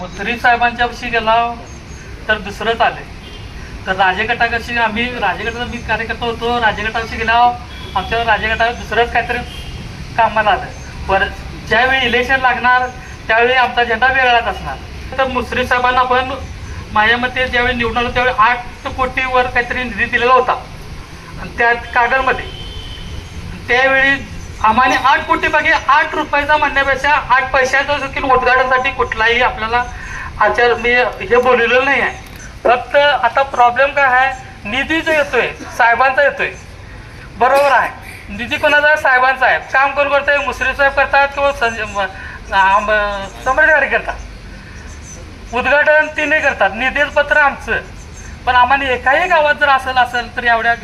मुसरी साहेबांच्यापाशी गेला तर दुसरंच आले. तर राजेगटापाशी आम्ही राजेगटाचा मी कार्यकर्ता होतो. राजेगटापाशी गेला आमच्या राजेगटात दुसरंच काहीतरी कामाला आलं. बरं ज्यावेळी इलेक्शन लागणार त्यावेळी आमचा झेंडा वेगळाच असणार. तर मुसरी साहेबांना पण माझ्या मते ज्यावेळी निवडून आलं त्यावेळी 8 कोटीवर काहीतरी निधी दिलेला होता आणि त्यात कागलमध्ये. त्यावेळी आम्हाला 8 कोटीपैकी 8 रुपयाचा म्हणण्यापेक्षा 8 पैशाचं देखील उद्घाटनासाठी कुठलाही आपल्याला आचार मी हे बोललेलं नाही आहे. फक्त आता प्रॉब्लेम काय आहे, निधी जो येतोय साहेबांचा येतोय, बरोबर आहे. निधी कोणाचा आहे? साहेबांचा आहे. काम कोण करतोय? मुसरी साहेब करतात किंवा सम्राट करतात. उद्घाटन तिने करतात. निधी पत्र आमचं. पण आम्हाला एकाही गावात जर असेल तर एवढ्या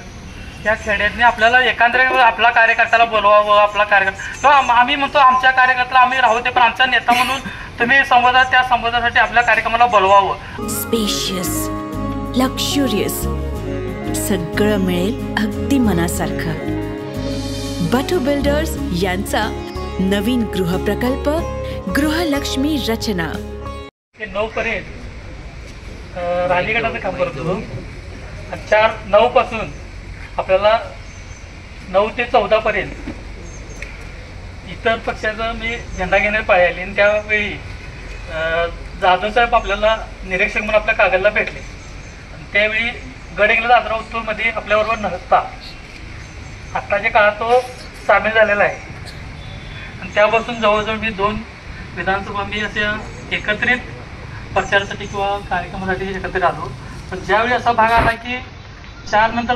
या खेड्यातनी आपल्याला एखाद्या आपला कार्यकर्त्याला बोलवावं. आपला कार्यकर्ता किंवा आम्ही म्हणतो आमच्या कार्यकर्त्याला आम्ही राहू दे, पण आमचा नेता म्हणून तुम्ही संवादात त्या संवादासाठी आपल्या कार्यक्रमाला बोलवावं. स्पेशियस, लक्झुरियस, सगळं मिळेल अगदी मनासारखं. बटू बिल्डर्स यांचा नवीन गृहप्रकल्प गृहलक्ष्मी रचना. 9 पर्यंत राणीगडाचं काम करतो आणि 4-9 पासून आपल्याला 9 ते 14 पर्यंत इतर पक्षाचं मी झेंडा घेण्यात पाहिली. आणि त्यावेळी जाधव साहेब आपल्याला निरीक्षक म्हणून आपल्या कागलला भेटले. त्यावेळी गडहिंग्लज आजरा उत्तूरमध्ये आपल्याबरोबर नसता आत्ताच्या काळात तो सामील झालेला आहे. आणि त्यापासून जवळजवळ मी 2 विधानसभा मी अशा एकत्रित प्रचारासाठी किंवा कार्यक्रमासाठी एकत्रित आलो. पण ज्यावेळी असा भाग आला की 4 नंतर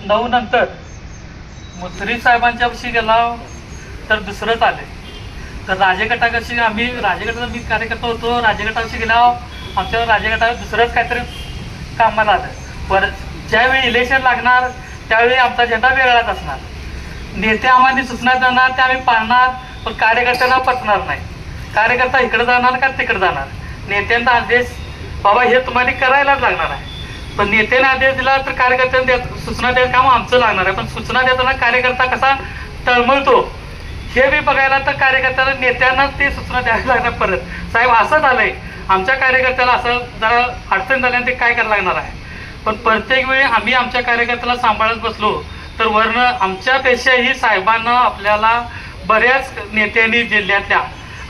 9 नंतर मुसरी साहेबांच्यापाशी गेला तर दुसरंच आले. तर राजेगटापाशी आम्ही राजेगटाचा मी कार्यकर्ता होतो. राजेगटापाशी गेला आमच्या राजेगटात दुसरंच काहीतरी कामाला आलं. बरं ज्यावेळी इलेक्शन लागणार त्यावेळी आमचा झेंडा वेगळाच असणार. नेते आम्हाला सूचना देणार ते आम्ही पाळणार, पण कार्यकर्त्यांना पचणार नाही. कार्यकर्ता इकडे जाणार का तिकडे जाणार. नेत्यांचा आदेश बाबा हे तुम्हाला करायलाच लागणार आहे. पण नेत्याने आदेश दिला तर कार्यकर्त्यांना सूचना द्यायचं काम आमचं लागणार आहे. पण सूचना देताना कार्यकर्ता कसा तळमळतो हे बी बघायला तर कार्यकर्त्याला नेत्यांनाच ते सूचना द्यायला लागणार. परत साहेब असं झालंय आमच्या कार्यकर्त्याला असं जरा अडचण झाल्याने ते काय करायला लागणार आहे. पण प्रत्येक वेळी आम्ही आमच्या कार्यकर्त्याला सांभाळत बसलो तर वरनं आमच्यापेक्षाही साहेबांना आपल्याला बऱ्याच नेत्यांनी जिल्ह्यातल्या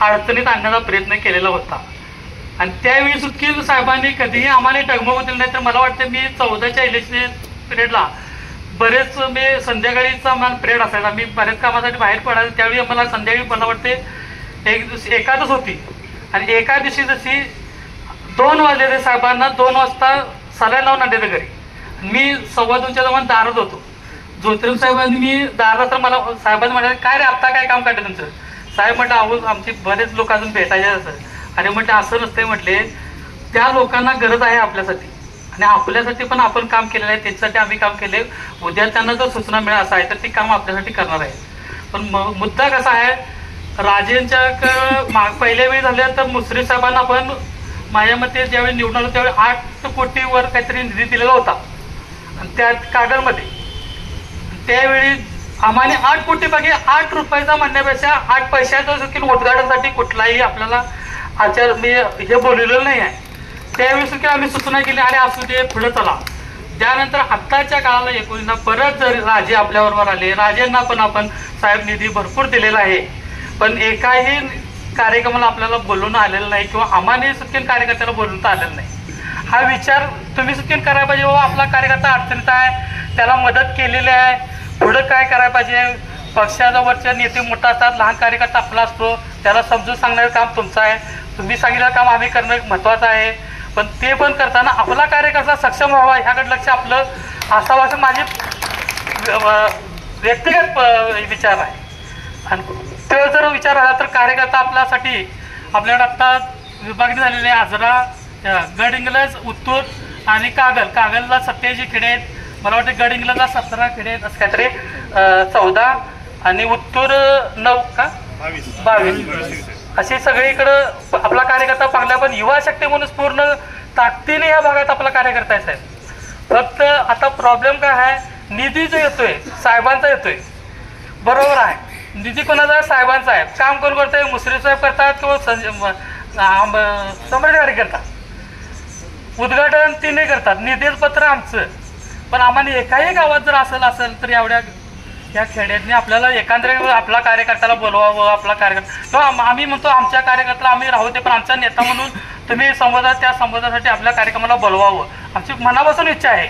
अडचणीत आणण्याचा प्रयत्न केलेला होता. आणि त्यावेळी सुद्धा साहेबांनी कधीही आम्हाला डगमगू दिलं नाही. तर मला वाटतं मी 14च्या इलेक्शन पिरियडला बरेच मी संध्याकाळीचा मला पिरियड असायचा. मी बऱ्याच कामासाठी बाहेर पडायचं. त्यावेळी मला संध्याकाळी मला वाटते एकादच होती. आणि एका दिवशी जशी 2 वाजलेले साहेबांना 2 वाजता सलाईन लावून आणले घरी. मी 2:15च्या दरम्यान दारात होतो. ज्योतिराव साहेबांनी मी दारात तर मला साहेबांनी म्हणाले काय रे आत्ता काय काम काढलं तुमचं. साहेब म्हटलं अहो आमची बरेच लोक अजून भेटायचे असं. अरे म्हटलं असं नसते म्हटले, त्या लोकांना गरज आहे आपल्यासाठी आणि आपल्यासाठी पण आपण काम केलेलं आहे. त्यांच्यासाठी आम्ही काम केले. उद्या त्यांना जर सूचना मिळाल असं आहे तर ती काम आपल्यासाठी करणार आहे. पण मुद्दा कसा आहे, राजेंच्या पहिल्या वेळी झाल्या तर मुसरी साहेबांना पण माझ्या मते ज्यावेळी निवडून आलं त्यावेळी 8 कोटीवर काहीतरी निधी दिलेला होता आणि त्यात कागलमध्ये. त्यावेळी आम्हाला 8 कोटीपैकी 8 रुपयाचा म्हणण्यापेक्षा 8 पैशाचं देखील उद्घाटनासाठी कुठलाही आपल्याला आचार मी हे बोललेलं नाही आहे. त्यावेळी सुद्धा आम्ही सूचना केली आणि असू दे पुढे चला. त्यानंतर आत्ताच्या काळाला 19 परत जर राजे आपल्याबरोबर आले, राजेंना पण आपण साहेब निधी भरपूर दिलेला आहे. पण एकाही कार्यक्रमाला आपल्याला बोलवणं आलेलं नाही किंवा आम्हाला सुद्धा कार्यकर्त्याला बोलवता आलेलं नाही. हा विचार तुम्ही सुद्धा करायला पाहिजे. बाबा आपला कार्यकर्ता अडचणीत आहे, त्याला मदत केलेली आहे, पुढं काय करायला पाहिजे. पक्षाच्या वरच्या नेते मोठा असतात, लहान कार्यकर्ता आपला असतो, त्याला समजून सांगणारं काम तुमचं आहे. तुम्ही सांगितलेलं काम आम्ही करणं महत्त्वाचं आहे. पण ते पण करताना आपला कार्यकर्ता सक्षम व्हावा ह्याकडे लक्ष आपलं असावं असं माझी व्यक्तिगत विचार आहे. आणि तो जर विचार आला तर कार्यकर्ता आपल्यासाठी आपल्याकडे आत्ता विभागणी झालेली आहे. आजरा, गडहिंग्लज, उत्तूर आणि कागलला 27 खेडे आहेत. मला वाटतं गडहिंग्लजला 17 खेडे आहेत असं काहीतरी 14 आणि उत्तूर 9 का 22 असे सगळीकडं आपला कार्यकर्ता पाहिला. पण युवा शक्ती म्हणून पूर्ण ताकदीने या भागात आपला कार्यकर्ता आहे साहेब. फक्त आता प्रॉब्लेम काय आहे, निधी जो येतोय साहेबांचा येतोय, बरोबर आहे. निधी कोणाचा आहे? साहेबांचा आहे. काम कोण करतोय? मुसरी साहेब करतात किंवा समर्थ कार्यकर्ता उद्घाटन ते नाही करतात, निधीच पत्र आमचं. पण आम्हाला एकाही गावात जर असेल तर एवढ्या या खेड्यातनी आपल्याला एखाद्या आपला कार्यकर्त्याला बोलवावं. आपला कार्यकर्ता किंवा आम्ही म्हणतो आमच्या कार्यकर्त्याला आम्ही राहू दे, पण आमचा नेता म्हणून तुम्ही त्या संवादासाठी आपल्या कार्यक्रमाला बोलवावं. आमची मनापासून इच्छा आहे.